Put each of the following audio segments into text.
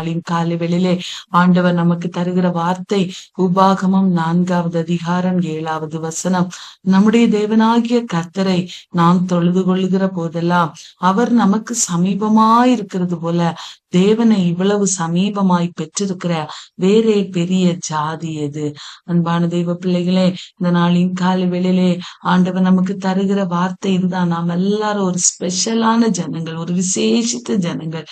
நாளின் காலை வேளையிலே ஆண்டவர் நமக்கு தருகிற வார்த்தை உபாகமம் 4வது அதிகாரம் 7வது வசனம். நம்முடைய தேவனாகிய கர்த்தரை நாம் தொழுது கொள்ளுகிற போதெல்லாம் அவர் நமக்கு சமீபமாயிருக்கிறது போல தேவனை இவ்வளவு சமீபமாய் பெற்றிருக்கிற வேறே பெரிய ஜாதி எது? அன்பான தெய்வ பிள்ளைகளே, இந்த நாளின் காலை வேளையிலே ஆண்டவர் நமக்கு தருகிற வார்த்தை இதுதான். நாம் எல்லாரும் ஒரு ஸ்பெஷலான ஜனங்கள், ஒரு விசேஷித்த ஜனங்கள்.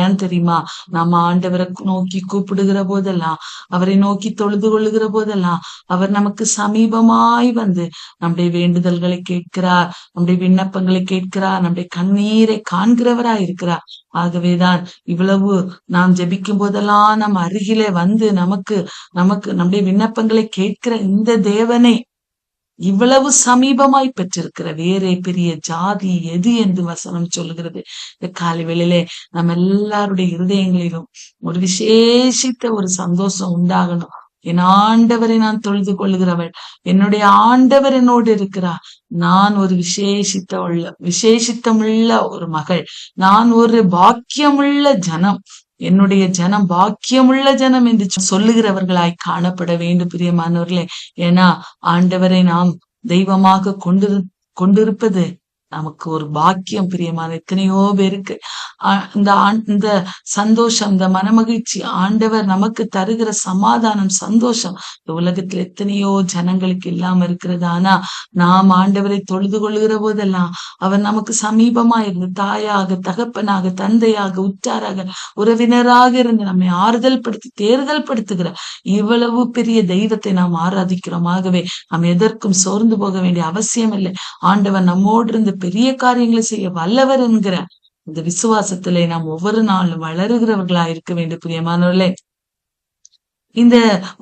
ஏன் தெரியுமா? நம்ம ஆண்டவரை நோக்கி கூப்பிடுகிற போதெல்லாம், அவரை நோக்கி தொழுது கொள்ளுகிற போதெல்லாம் அவர் நமக்கு சமீபமாய் வந்து நம்முடைய வேண்டுதல்களை கேட்கிறார், நம்முடைய விண்ணப்பங்களை கேட்கிறார், நம்முடைய கண்ணீரை காண்கிறவராய் இருக்கிறார். ஆகவேதான் இவ்வளவு நாம் ஜெபிக்கும் போதெல்லாம் நம் அருகிலே வந்து நமக்கு நம்முடைய விண்ணப்பங்களை கேட்கிற இந்த தேவனை இவ்வளவு சமீபமாய் பெற்றிருக்கிற வேறே பெரிய ஜாதி எது என்று வசனம் சொல்லுகிறது. இந்த காலை வேளையிலே நம்ம எல்லாருடைய இருதயங்களிலும் ஒரு விசேஷித்த ஒரு சந்தோஷம் உண்டாகணும். என் ஆண்டவரை நான் தொழுது கொள்ளுகிறவள், என்னுடைய ஆண்டவர் என்னோடு இருக்கிறார். நான் ஒரு விசேஷித்தமுள்ள ஒரு மகள், நான் ஒரு பாக்கியமுள்ள ஜனம், என்னுடைய ஜனம் பாக்கியமுள்ள ஜனம் என்று சொல்லுகிறவர்களாய் காணப்பட வேண்டும் பிரியமானவர்களே. ஏன்னா ஆண்டவரை நாம் தெய்வமாக கொண்டிருப்பது நமக்கு ஒரு பாக்கியம் பிரியமான எத்தனையோ பேருக்கு. இந்த சந்தோஷம், இந்த மனமகிழ்ச்சி, ஆண்டவர் நமக்கு தருகிற சமாதானம், சந்தோஷம் இந்த உலகத்துல எத்தனையோ ஜனங்களுக்கு இல்லாம இருக்கிறது. ஆனா நாம் ஆண்டவரை தொழுது கொள்ளுகிற போதெல்லாம் அவர் நமக்கு சமீபமா இருந்து தாயாக, தகப்பனாக, தந்தையாக, உற்றாராக, உறவினராக இருந்து நம்மை ஆறுதல் படுத்தி தேர்தல் படுத்துகிற இவ்வளவு பெரிய தெய்வத்தை நாம் ஆராதிக்கிறோம். ஆகவே நாம் எதற்கும் சோர்ந்து போக வேண்டிய அவசியம் இல்லை. ஆண்டவர் நம்மோடு இருந்து பெரிய காரியங்களை செய்ய வல்லவர் என்கிற இந்த விசுவாசத்திலே நாம் ஒவ்வொரு நாளும் வளருகிறவர்களா இருக்க வேண்டும் பிரியமானவர்களே. இந்த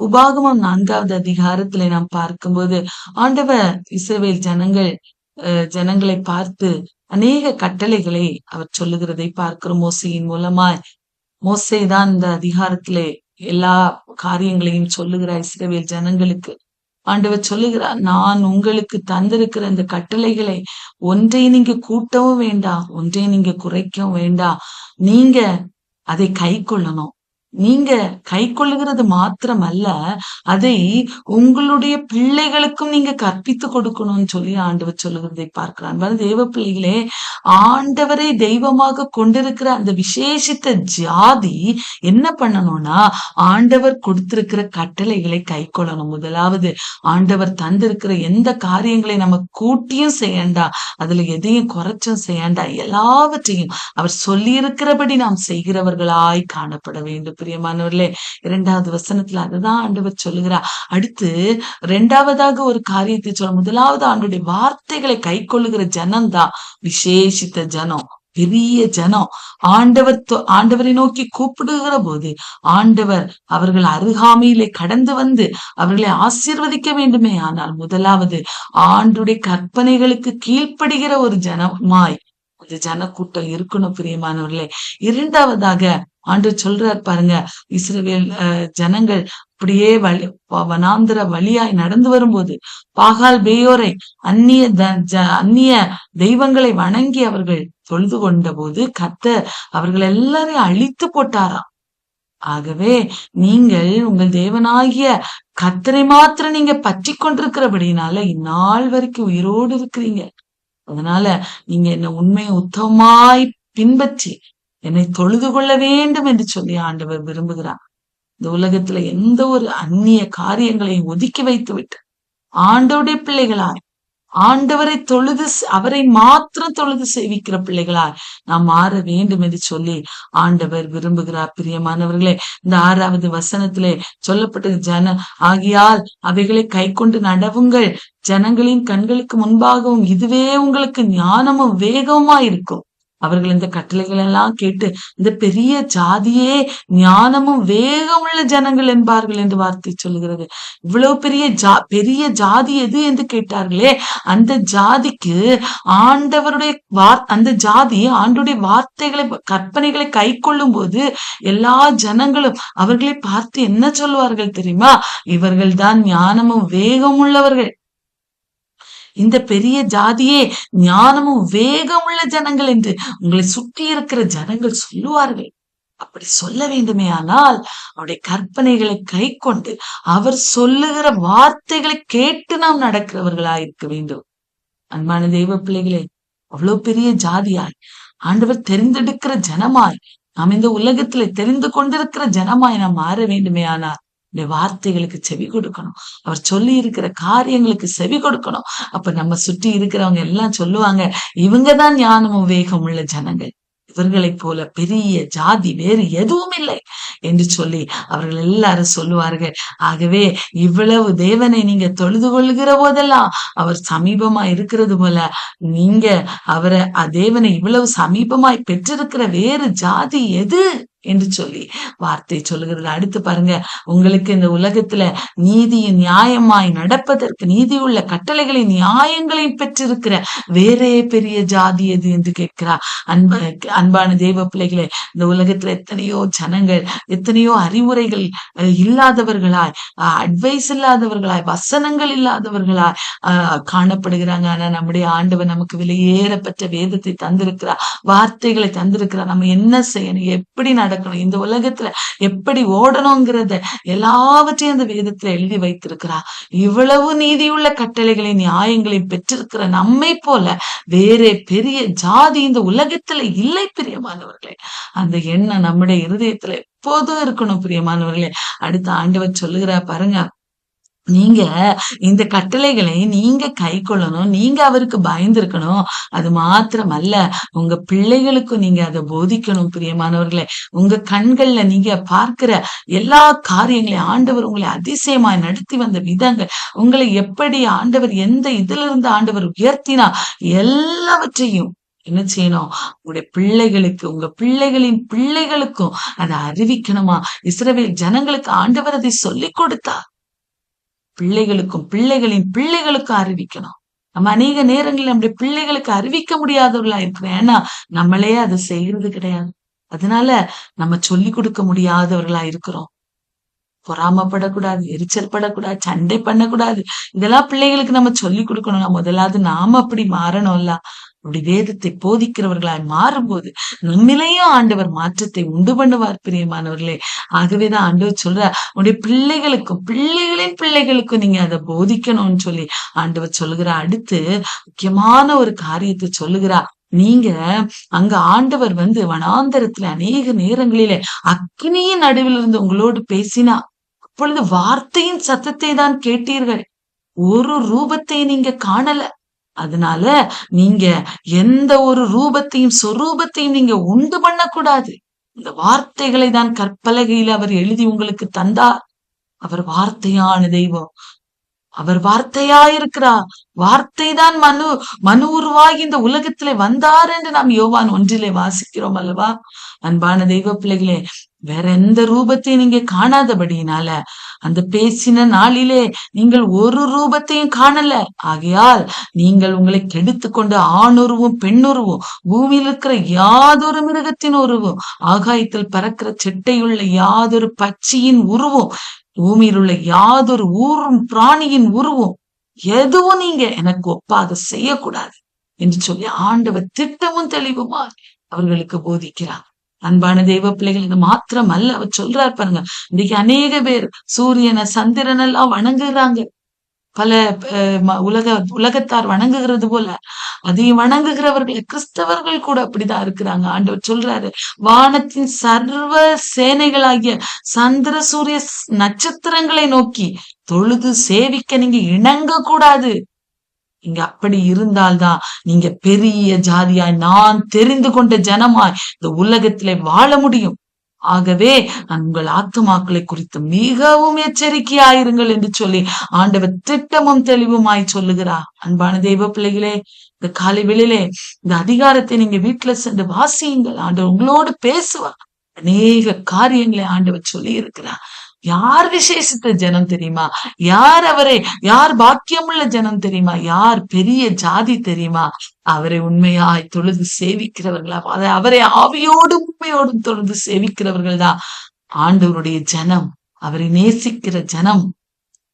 உபாகமம் 4வது அதிகாரத்திலே நாம் பார்க்கும்போது ஆண்டவர் இஸ்ரவேல் ஜனங்களை பார்த்து அநேக கட்டளைகளை அவர் சொல்லுகிறதை பார்க்கிறோம் மோசேயின் மூலமாய். மோசேதான் இந்த அதிகாரத்திலே எல்லா காரியங்களையும் சொல்லுகிறார் இஸ்ரவேல் ஜனங்களுக்கு. ஆண்டவர் சொல்லுகிறார், நான் உங்களுக்கு தந்திருக்கிற இந்த கட்டளைகளை ஒன்றை நீங்க கூட்டவும் வேண்டாம், ஒன்றை நீங்க குறைக்கவும் வேண்டாம். நீங்க அதை கை கொள்ளணும். நீங்க கை கொள்ளுகிறது மாத்திரமல்ல, அதை உங்களுடைய பிள்ளைகளுக்கும் நீங்க கற்பித்து கொடுக்கணும்னு சொல்லி ஆண்டவர் சொல்லுகிறதை பார்க்கிறான். தேவ பிள்ளைகளே, ஆண்டவரை தெய்வமாக கொண்டிருக்கிற அந்த விசேஷித்த ஜாதி என்ன பண்ணணும்னா ஆண்டவர் கொடுத்திருக்கிற கட்டளைகளை கை கொள்ளணும். முதலாவது ஆண்டவர் தந்திருக்கிற எந்த காரியங்களை நம்ம கூட்டியும் செய்யண்டா, அதுல எதையும் குறைச்சும் செய்யண்டா, எல்லாவற்றையும் அவர் சொல்லி இருக்கிறபடி நாம் செய்கிறவர்களாய் காணப்பட வேண்டும் பிரியமானவர்களே. 2வது வசனத்துல அதுதான் ஆண்டவர் சொல்லுகிறார். அடுத்து 2வதாக ஒரு காரியத்தை சொல்ல, முதலாவது ஆண்டுடைய வார்த்தைகளை கை கொள்ளுகிற ஜனம்தான் விசேஷித்த ஜனம், பெரிய ஜனம். ஆண்டவரை நோக்கி கூப்பிடுகிற போது ஆண்டவர் அவர்கள் அருகாமையிலே கடந்து வந்து அவர்களை ஆசீர்வதிக்க வேண்டுமே. ஆனால் முதலாவது ஆண்டுடைய கற்பனைகளுக்கு கீழ்ப்படுகிற ஒரு ஜனமாய் அந்த ஜனக்கூட்டம் இருக்கணும் பிரியமானவர்களே. 2வதாக ஆண்டவர் சொல்றார் பாருங்க, இஸ்ரவேல் ஜனங்கள் அப்படியே வனாந்திர வழியாய் நடந்து வரும்போது பாகால் பேயோரை அந்நிய தெய்வங்களை வணங்கி அவர்கள் தொழுது கொண்ட போது கர்த்தர் அவர்கள் எல்லாரையும் அழித்து போட்டாராம். ஆகவே நீங்கள் உங்கள் தேவனாகிய கர்த்தரை மாத்திரம் நீங்க பற்றி கொண்டிருக்கிறபடினால இந்நாள் வரைக்கும் உயிரோடு இருக்கிறீங்க. அதனால நீங்க என்ன உண்மையை உத்தமமாய் பின்பற்றி என்னை தொழுது கொள்ள வேண்டும் என்று சொல்லி ஆண்டவர் விரும்புகிறார். இந்த உலகத்துல எந்த ஒரு அந்நிய காரியங்களையும் ஒதுக்கி வைத்து விட்டு ஆண்டவருடைய பிள்ளைகளாய் ஆண்டவரை அவரை மாத்திரம் தொழுது சேவிக்கிற பிள்ளைகளாய் நாம் மாற வேண்டும் என்று சொல்லி ஆண்டவர் விரும்புகிறார் பிரியமானவர்களே. இந்த 6வது வசனத்திலே சொல்லப்பட்ட ஆகியால் அவைகளை கை கொண்டு நடவுங்கள், ஜனங்களின் கண்களுக்கு முன்பாகவும் இதுவே உங்களுக்கு ஞானமும் வேகமா இருக்கும். அவர்கள் இந்த கட்டளைகள் எல்லாம் கேட்டு இந்த பெரிய ஜாதியே ஞானமும் வேகமுள்ள ஜனங்கள் என்பார்கள் என்று வார்த்தை சொல்லுகிறது. இவ்வளவு பெரிய ஜாதி எது என்று கேட்டார்களே, அந்த ஜாதிக்கு அந்த ஜாதி ஆண்டுடைய வார்த்தைகளை கற்பனைகளை கை கொள்ளும் போது எல்லா ஜனங்களும் அவர்களை பார்த்து என்ன சொல்வார்கள் தெரியுமா? இவர்கள் தான் ஞானமும் வேகம் உள்ளவர்கள், இந்த பெரிய ஜாதியே ஞானமும் வேகமுள்ள ஜனங்கள் என்று உங்களை சுற்றி இருக்கிற ஜனங்கள் சொல்லுவார்கள். அப்படி சொல்ல வேண்டுமே ஆனால் அவருடைய கற்பனைகளை கை கொண்டு அவர் சொல்லுகிற வார்த்தைகளை கேட்டு நாம் நடக்கிறவர்களாய் இருக்க வேண்டும். அன்பான தெய்வ பிள்ளைகளே, அவ்வளவு பெரிய ஜாதியாய் ஆண்டவர் தெரிந்தெடுக்கிற ஜனமாய் நாம் இந்த உலகத்துல தெரிந்து கொண்டிருக்கிற ஜனமாய் நாம் மாற வேண்டுமே ஆனால் வார்த்தைகளுக்கு செவி கொடுக்கணும். அவர் சொல்லி இருக்கிற காரியங்களுக்கு செவி கொடுக்கணும். அப்ப நம்ம சுற்றி இருக்கிறவங்க எல்லாம் சொல்லுவாங்க, இவங்கதான் ஞானமும் வேகம் உள்ள ஜனங்கள், இவர்களைப் போல பெரிய ஜாதி வேறு எதுவும் இல்லை என்று சொல்லி அவர்கள் எல்லாரும் சொல்லுவார்கள். ஆகவே இவ்வளவு தேவனை நீங்க தொழுது கொள்கிற போதெல்லாம் அவர் சமீபமா இருக்கிறது போல நீங்க அவரை தேவனை இவ்வளவு சமீபமாய் பெற்றிருக்கிற வேறு ஜாதி எது என்று சொல்லி வார்த்தை சொல்லுகிறது. அடுத்து பாருங்க, உங்களுக்கு இந்த உலகத்துல நீதியின் நியாயமாய் நடப்பதற்கு நீதி உள்ள கட்டளைகளை நியாயங்களையும் பெற்றிருக்கிற வேறே பெரிய ஜாதி எது என்று கேட்கிறார். அன்பான தெய்வ பிள்ளைகளே, இந்த உலகத்துல எத்தனையோ ஜனங்கள் எத்தனையோ அறிவுரைகள் இல்லாதவர்களாய், அட்வைஸ் இல்லாதவர்களாய், வசனங்கள் இல்லாதவர்களாய் காணப்படுகிறாங்க. ஆனா நம்முடைய ஆண்டவர் நமக்கு விலையேறப்பட்ட வேதத்தை தந்திருக்கிறார், வார்த்தைகளை தந்திருக்கிறார். நம்ம என்ன செய்யணும், எப்படி நடக்கணும், இந்த உலகத்துல எப்படி ஓடணுங்கிறத எல்லாவற்றையும் அந்த வேதத்துல எழுதி வைத்திருக்கிறார். இவ்வளவு நீதியுள்ள கட்டளைகளை நியாயங்களையும் பெற்றிருக்கிற நம்மை போல வேறே பெரிய ஜாதி இந்த உலகத்துல இல்லை பிரியமானவர்களே. அந்த எண்ணம் நம்முடைய இருதயத்துல எப்போதும் இருக்கணும் பிரியமானவர்களே. அடுத்த ஆண்டவர் சொல்லுகிறார் பாருங்க, நீங்க இந்த கட்டளைகளை நீங்க கை கொள்ளணும், நீங்க அவருக்கு பயந்திருக்கணும். அது மாத்திரமல்ல, உங்க பிள்ளைகளுக்கும் நீங்க அதை போதிக்கணும் பிரியமானவர்களே. உங்க கண்கள்ல நீங்க பார்க்கிற எல்லா காரியங்களையும் ஆண்டவர் உங்களை அதிசயமாய் நடத்தி வந்த விதங்கள், உங்களை எப்படி ஆண்டவர் எந்த இதுல இருந்து ஆண்டவர் உயர்த்தினா எல்லாவற்றையும் என்ன செய்யணும், உங்களுடைய பிள்ளைகளுக்கு உங்க பிள்ளைகளின் பிள்ளைகளுக்கும் அதை அறிவிக்கணுமா. இஸ்ரவேல் ஜனங்களுக்கு ஆண்டவர் அதை சொல்லிக் கொடுத்தார். பிள்ளைகளுக்கும் பிள்ளைகளின் பிள்ளைகளுக்கும் அறிவிக்கணும். நம்ம அநேக நேரங்களில் நம்முடைய பிள்ளைகளுக்கு அறிவிக்க முடியாதவர்களா இருக்கிறோம். ஏன்னா நம்மளே அதை செய்யறது கிடையாது. அதனால நம்ம சொல்லி கொடுக்க முடியாதவர்களா இருக்கிறோம். பொறாமப்படக்கூடாது, எரிச்சல் படக்கூடாது, சண்டை பண்ணக்கூடாது. இதெல்லாம் பிள்ளைகளுக்கு நம்ம சொல்லி கொடுக்கணும். முதலாவது நாம அப்படி மாறணும்ல. அப்படி வேதத்தை போதிக்கிறவர்களாய் மாறும்போது நம்மிலையும் ஆண்டவர் மாற்றத்தை உண்டு பண்ணுவார் பிரியமானவர்களே. ஆகவேதான் ஆண்டவர் சொல்ற, உடைய பிள்ளைகளுக்கும் பிள்ளைகளின் பிள்ளைகளுக்கும் நீங்க அதை போதிக்கணும்னு சொல்லி ஆண்டவர் சொல்லுகிறா. அடுத்து முக்கியமான ஒரு காரியத்தை சொல்லுகிறா. நீங்க அங்க ஆண்டவர் வனாந்தரத்துல அநேக நேரங்களிலே அக்னியின் நடுவில் இருந்து உங்களோடு பேசினா, அப்பொழுது வார்த்தையின் சத்தத்தை தான் கேட்டீர்கள், ஒரு ரூபத்தை நீங்க காணல. அதனால நீங்க எந்த ஒரு ரூபத்தையும் சொரூபத்தையும் நீங்க உண்டு பண்ணக்கூடாது. இந்த வார்த்தைகளை தான் கற்பலகையில் அவர் எழுதி உங்களுக்கு தந்தார். அவர் வார்த்தையான தெய்வம், அவர் வார்த்தையாயிருக்கிறார். வார்த்தை தான் மனு உருவாகி இந்த உலகத்திலே வந்தார் என்று நாம் யோவான் 1 வாசிக்கிறோம் அல்லவா. அன்பான தெய்வ பிள்ளைகளே, வேற எந்த ரூபத்தையும் நீங்க காணாதபடியினால அந்த பேசின நாளிலே நீங்கள் ஒரு ரூபத்தையும் காணல. ஆகையால் நீங்கள் உங்களை கெடுத்து கொண்டு ஆணுருவும் பெண்ணுருவும், பூமியில் இருக்கிற யாதொரு மிருகத்தின் உருவும், ஆகாயத்தில் பறக்கிற செட்டையுள்ள யாதொரு பட்சியின் உருவும், பூமியில் உள்ள யாதொரு ஊரும் பிராணியின் உருவும் எதுவும் நீங்க எனக்கு ஒப்பாக செய்யக்கூடாது என்று சொல்லி ஆண்டவர் திட்டமும் தெளிவுமா அவர்களுக்கு போதிக்கிறார். அன்பான தெய்வ பிள்ளைகள், இது மாத்திரம் அல்ல, அவர் சொல்றார் பாருங்க, இன்னைக்கு அநேக பேர் சூரியனை சந்திரன் எல்லாம் வணங்குகிறாங்க. பல உலகத்தார் வணங்குகிறது போல அதையும் வணங்குகிறவர்கள் கிறிஸ்தவர்கள் கூட அப்படிதான் இருக்கிறாங்க. ஆண்டவர் சொல்றாரு, வானத்தின் சர்வ சேனைகளாகிய சந்திர சூரிய நட்சத்திரங்களை நோக்கி தொழுது சேவிக்க நீங்க இணங்க கூடாது. இங்க அப்படி இருந்தால்தான் நீங்க பெரிய ஜாதியாய், நான் தெரிந்து கொண்ட ஜனமாய் இந்த உலகத்திலே வாழ முடியும். ஆகவே உங்கள் ஆத்துமாக்களை குறித்து மிகவும் எச்சரிக்கையாயிருங்கள் என்று சொல்லி ஆண்டவர் திட்டமும் தெளிவுமாய் சொல்லுகிறார். அன்பான தெய்வ பிள்ளைகளே, இந்த காலை வேளையிலே இந்த அதிகாரத்தை நீங்க வீட்டுல சென்று வாசியுங்கள். ஆண்டவர் உங்களோடு பேசுவார். அநேக காரியங்களை ஆண்டவர் சொல்லி இருக்கிறார். யார் விசேஷித்த ஜனம் தெரியுமா? யார் பாக்கியமுள்ள ஜனம் தெரியுமா? யார் பெரிய ஜாதி தெரியுமா? அவரை உண்மையாய் தொழுது சேவிக்கிறவர்களா, அவரை ஆவியோடும் உண்மையோடும் தொழுது சேவிக்கிறவர்கள் தான் ஆண்டவருடைய ஜனம், அவரை நேசிக்கிற ஜனம்.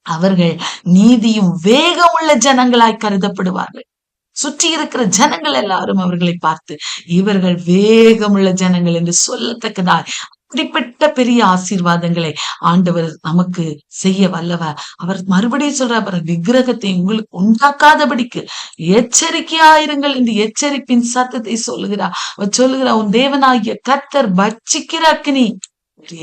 அவர்கள் நீதியும் வேகமுள்ள ஜனங்களாய் கருதப்படுவார்கள். சுற்றி இருக்கிற ஜனங்கள் எல்லாரும் அவர்களை பார்த்து இவர்கள் வேகமுள்ள ஜனங்கள் என்று சொல்லத்தக்கதாய் அப்படிப்பட்ட பெரிய ஆசீர்வாதங்களை ஆண்டவர் நமக்கு செய்ய வல்லவர். அவர் மறுபடியும் சொல்றார், விக்கிரகத்தை உங்களுக்கு உண்டாக்காதபடிக்கு எச்சரிக்கையாயிருங்கள் என்று எச்சரிப்பின் சத்தத்தை சொல்லுகிறார். அவர் சொல்லுகிறார், உன் தேவனாகிய கர்த்தர் பட்சிக்கிற அக்கினி,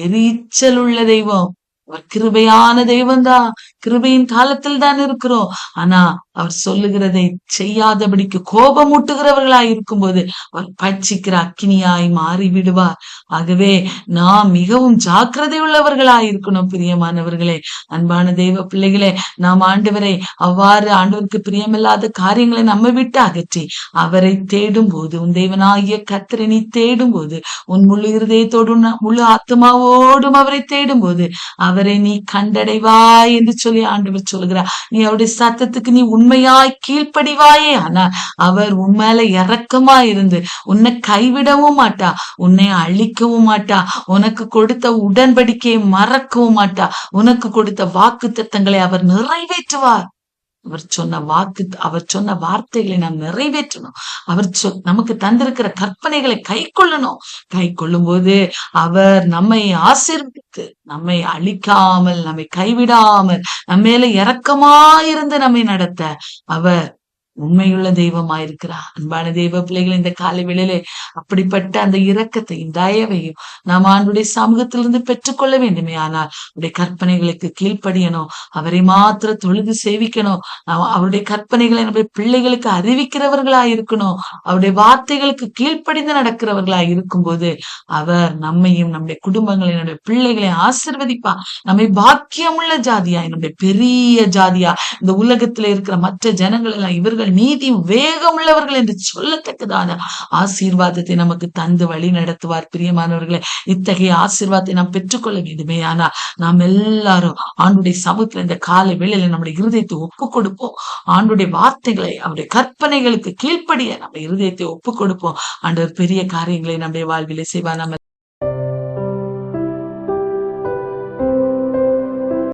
எரிச்சல் உள்ள தெய்வம். அவர் கிருபையான தெய்வம்தான். கிருபையின் காலத்தில் தான் இருக்கிறோம். ஆனா அவர் சொல்லுகிறதை செய்யாதபடிக்கு கோபமூட்டுகிறவர்களாய் இருக்கும்போது அவர் பட்சிக்கிற அக்கினியாய் மாறி விடுவார். ஆகவே நாம் மிகவும் ஜாக்கிரதை உள்ளவர்களாய் இருக்கணும். பிரியமானவர்களே, அன்பான தெய்வ பிள்ளைகளே, நாம் ஆண்டவரை அவ்வாறு ஆண்டவருக்கு பிரியமில்லாத காரியங்களை நம்ம விட்டு அகற்றி அவரை தேடும் போது, உன் தேவனாகிய கர்த்தரை நீ தேடும் போது, உன் முழு இருதயத்தோடும் முழு ஆத்மாவோடும் அவரை தேடும் போது அவரை நீ கண்டடைவாய் என்று சொல்லி ஆண்டவர் சொல்கிறார். நீ அவருடைய சத்தத்துக்கு நீ உண்மையாய் கீழ்ப்படிவாயே, ஆனால் அவர் உன் மேல இரக்கமாய் இருந்து உன்னை கைவிடவும் மாட்டா, உன்னை அழிக்கவும் மாட்டா, உனக்கு கொடுத்த உடன்படிக்கையை மறக்கவும் மாட்டா, உனக்கு கொடுத்த வாக்கு தத்தங்களை அவர் நிறைவேற்றுவார். அவர் சொன்ன வார்த்தைகளை நாம் நிறைவேற்றணும். அவர் நமக்கு தந்திருக்கிற கற்பனைகளை கை கொள்ளணும். கை கொள்ளும் போது அவர் நம்மை ஆசீர்வதித்து, நம்மை அழிக்காமல், நம்மை கைவிடாமல், நம்ம மேல இரக்கமாயிருந்து நம்மை நடத்த அவர் உண்மையுள்ள தெய்வமாயிருக்கிறார். அன்பான தெய்வ பிள்ளைகள், இந்த காலை வேளையிலே அப்படிப்பட்ட அந்த இரக்கத்தையும் தயவையும் நாம் ஆண்டுடைய சமூகத்திலிருந்து பெற்றுக்கொள்ள வேண்டுமே. ஆனால் அவருடைய கற்பனைகளுக்கு கீழ்ப்படியணும். அவரை மாத்திர தொழுது சேவிக்கணும். அவருடைய கற்பனைகளை நம்முடைய பிள்ளைகளுக்கு அறிவிக்கிறவர்களாய் இருக்கணும். அவருடைய வார்த்தைகளுக்கு கீழ்ப்படிந்து நடக்கிறவர்களாய் இருக்கும்போது அவர் நம்மையும் நம்முடைய குடும்பங்களை நம்முடைய பிள்ளைகளை ஆசீர்வதிப்பா. நம்மை பாக்கியமுள்ள ஜாதியா, நம்முடைய பெரிய ஜாதியா, இந்த உலகத்துல இருக்கிற மற்ற ஜனங்கள் எல்லாம் இவர்கள் நீதி வேகமுள்ளவர்கள் என்று சொல்லத்தக்கதான ஆசீர்வாதத்தை நமக்கு தந்து வழி நடத்துவார். பிரியமானவர்களே, இத்தகைய ஆசீர்வாதத்தை நாம் பெற்றுக்கொள்ள வேண்டுமே. ஆனா நாம் எல்லாரும் ஆண்டுடைய சமூகத்துல இந்த காலை வேளையில நம்முடைய இருதயத்தை ஒப்பு கொடுப்போம். ஆண்டுடைய வார்த்தைகளை, அவருடைய கற்பனைகளுக்கு கீழ்ப்படிய நம்முடைய இருதயத்தை ஒப்பு கொடுப்போம். ஆண்டவர் பெரிய காரியங்களை நம்முடைய வாழ்விலே செய்வார். நம்ம